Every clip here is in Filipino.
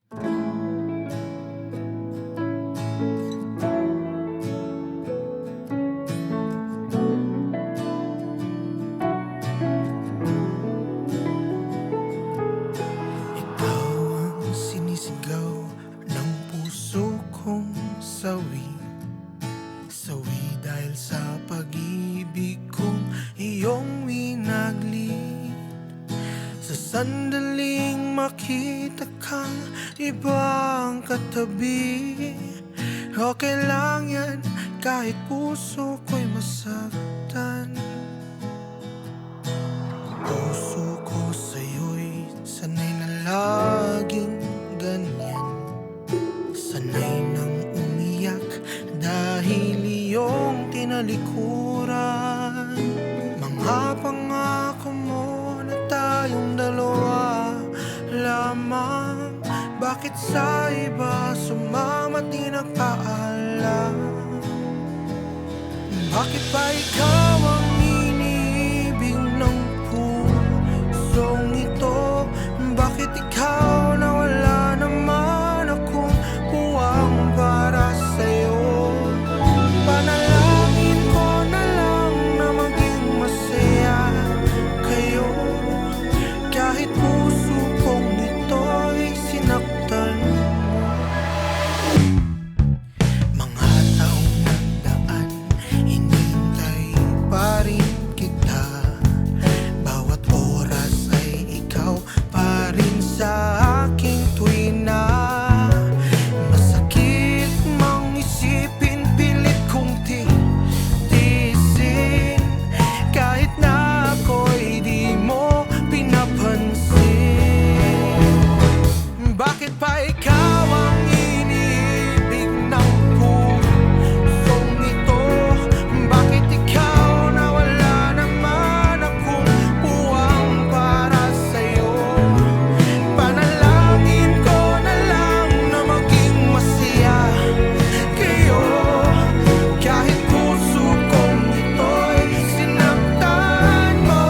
Ikaw ang sinisigaw ng puso kong sawi. Sawi dahil sa pag-ibig kong iyong winaglit. Sa sandaling makita kang ibang katabi, okay lang yan kahit puso ko'y masaktan. Puso ko sa'yo'y sanay na laging ganyan. Sanay nang umiyak dahil iyong tinalikuran. Mga pangako mo na tayong dalawa lamang, bakit sa iba sumama't di nagpaalam? Bakit ba ikaw ang iniibig ng pusong ito? Bakit ikaw na wala naman akong puwang para sa'yo? Panalangin ko na lang na maging masaya kayo, kahit puso kong ito'y sinaktan mo. Mga taong nagdaan, hinintay pa rin kita. Bawat oras ay ikaw pa rin sa aking tuwina. Masakit mang isipin, pilit kong titiisin, kahit na ako'y di mo pinapansin. Bakit pa ikaw ang iniibig ng pusong ito? Bakit ikaw na wala naman akong puwang para sa'yo? Panalangin ko na lang na maging masaya kayo, kahit puso kong ito'y sinaktan mo.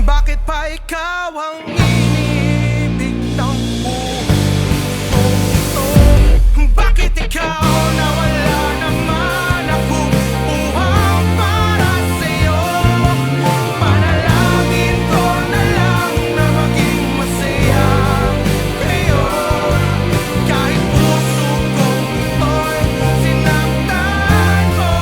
Bakit pa ikaw ang iniibig ng pusong ito? Bakit ikaw na wala naman akong puwang para sa'yo? Panalangin ko na lang na maging masaya kayo, kahit puso kong ito'y sinaktan mo.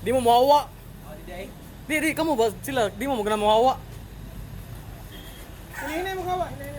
Di mo mawawa. Di, kamu ba sila? Di mo magna mawawa. Hinahinay mo kawa, hinahinay.